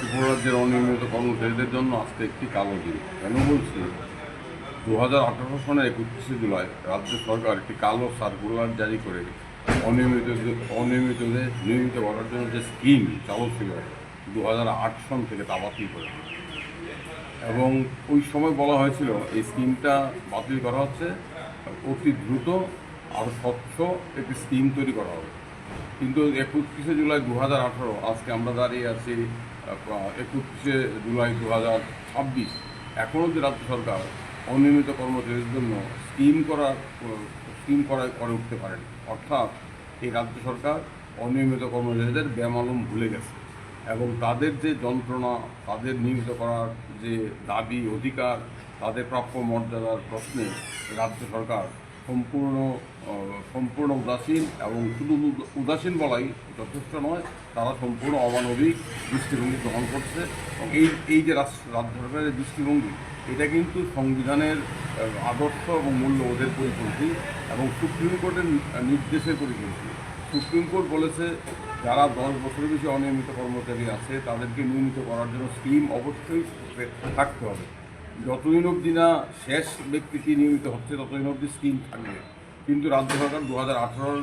ত্রিপুরা রাজ্যের অনিয়মিত কর্মচারীদের জন্য আজকে একটি কালো দিন। কেন বলছি, 2018 সনের 31শে জুলাই রাজ্য সরকার একটি কালো সার্কুলার জারি করে অনিয়মিতদের নিয়মিত করার জন্য যে স্কিম চালু ছিল 2008 সন থেকে তা বাতিল করে। এবং ওই সময় বলা হয়েছিল এই স্কিমটা বাতিল করা হচ্ছে, অতি দ্রুত আরও স্বচ্ছ একটি স্কিম তৈরি করা হবে। কিন্তু 31শে জুলাই 2018 আজকে আমরা দাঁড়িয়ে আছি 31শে জুলাই 2026, এখনও যে রাজ্য সরকার অনিয়মিত কর্মচারীদের জন্য স্কিম করে উঠতে পারেনি। অর্থাৎ এই রাজ্য সরকার অনিয়মিত কর্মচারীদের বেমালুম ভুলে গেছে এবং তাদের যে যন্ত্রণা, তাদের নিয়মিত করার যে দাবি অধিকার, তাদের প্রাপ্য মর্যাদার প্রশ্নে রাজ্য সরকার সম্পূর্ণ উদাসীন, এবং শুধু উদাসীন বলাই যথেষ্ট নয়, তারা সম্পূর্ণ অমানবিক দৃষ্টিভঙ্গি গ্রহণ করছে। এই যে রাজ্য সরকারের দৃষ্টিভঙ্গি, এটা কিন্তু সংবিধানের আদর্শ এবং মূল্যবোধের পরিপন্থী এবং সুপ্রিম কোর্টের নির্দেশের পরিপন্থী। সুপ্রিম কোর্ট বলেছে যারা 10 বছরের বেশি অনিয়মিত কর্মচারী আছে তাদেরকে নিয়মিত করার জন্য স্কিম অবশ্যই থাকতে হবে। যতদিন অবধি না শেষ ব্যক্তিটি নিয়মিত হচ্ছে ততদিন অবধি স্কিম থাকবে। কিন্তু রাজ্য সরকার 2018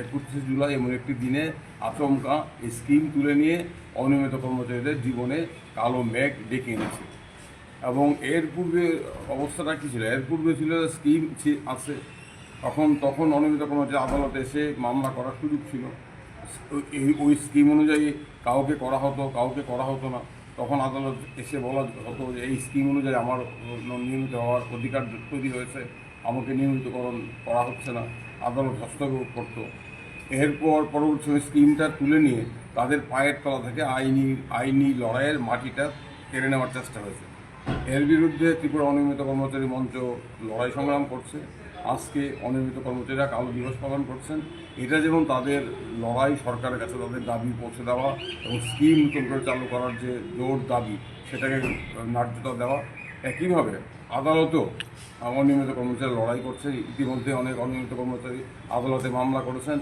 31শে জুলাই এমন একটি দিনে আচমকা এই স্কিম তুলে নিয়ে অনিয়মিত কর্মচারীদের জীবনে কালো মেঘ ডেকে এনেছে। এবং এর পূর্বে অবস্থাটা কী ছিল? এর পূর্বে ছিল স্কিম আছে, তখন অনিয়মিত কর্মচারী আদালতে এসে মামলা করার সুযোগ ছিল। ওই স্কিম অনুযায়ী কাউকে করা হতো না। তখন আদালত এসে বলা হতো যে এই স্কিম অনুযায়ী আমার নিয়মিত হওয়ার অধিকার তৈরি হয়েছে, আমাকে নিয়মিতকরণ করা হচ্ছে না, আদালত হস্তক্ষেপ করতো। এরপর পরবর্তী সময় স্কিমটা তুলে নিয়ে তাদের পায়ের তলা থেকে আইনি লড়াইয়ের মাটিটা কেড়ে নেওয়ার চেষ্টা হয়েছে। এর বিরুদ্ধে ত্রিপুরা অনিয়মিত কর্মচারী মঞ্চ লড়াই সংগ্রাম করছে। আজকে অনিয়মিত কর্মচারীরা কালো দিবস পালন করছেন। এটা যেমন তাদের লড়াই, সরকারের কাছে তাদের দাবি পৌঁছে দেওয়া এবং স্কিম নতুন করে চালু করার যে জোর দাবি সেটাকে ন্যায্যতা দেওয়া, একইভাবে আদালতেও অনিয়মিত কর্মচারী লড়াই করছে। ইতিমধ্যে অনেক অনিয়মিত কর্মচারী আদালতে মামলা করেছেন।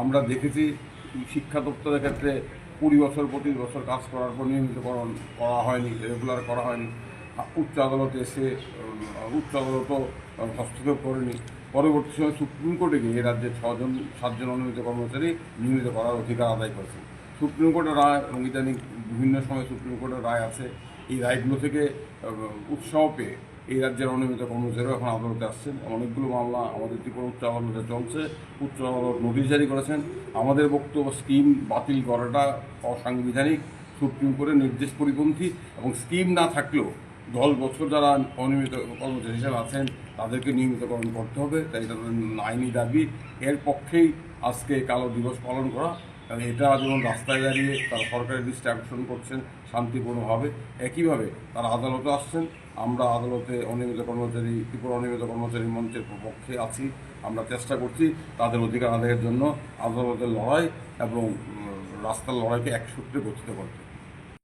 আমরা দেখেছি শিক্ষা দপ্তরের ক্ষেত্রে 20 বছর 25 বছর কাজ করার পর নিয়মিতকরণ করা হয়নি, রেগুলার করা হয়নি। উচ্চ আদালতে এসে উচ্চ আদালতও হস্তক্ষেপ করেনি। পরবর্তী সময় সুপ্রিম কোর্টে গিয়ে এ রাজ্যের 7জন অনিয়মিত কর্মচারী নিয়মিত করার অধিকার আদায় করেছে। সুপ্রিম কোর্টের রায় এবং ইদানিং বিভিন্ন সময় সুপ্রিম কোর্টের রায় আছে। এই রায়গুলো থেকে উৎসাহ পেয়ে এই রাজ্যের অনিয়মিত কর্মচারীরা এখন আদালতে আসছেন। অনেকগুলো মামলা আমাদের ত্রিপুরা উচ্চ আদালতে চলছে। উচ্চ আদালত নোটিশ জারি করেছেন। আমাদের বক্তব্য, স্কিম বাতিল করাটা অসাংবিধানিক, সুপ্রিম কোর্টের নির্দেশ পরিপন্থী, এবং স্কিম না থাকলেও 10 বছর যারা অনিয়মিত কর্মচারী হিসেবে আছেন তাদেরকে নিয়মিতকরণ করতে হবে। তাই তাদের আইনি দাবি। এর পক্ষেই আজকে কালো দিবস পালন করা। এটা যেমন রাস্তায় দাঁড়িয়ে তারা সরকারের দৃষ্টি আকর্ষণ করছেন শান্তিপূর্ণভাবে, একইভাবে তারা আদালতে আসছেন। আমরা আদালতে ত্রিপুরা অনিয়মিত কর্মচারী মঞ্চের পক্ষে আছি। আমরা চেষ্টা করছি তাদের অধিকার আদায়ের জন্য আদালতের লড়াই এবং রাস্তার লড়াইকে এক সূত্রে গঠিত করতে।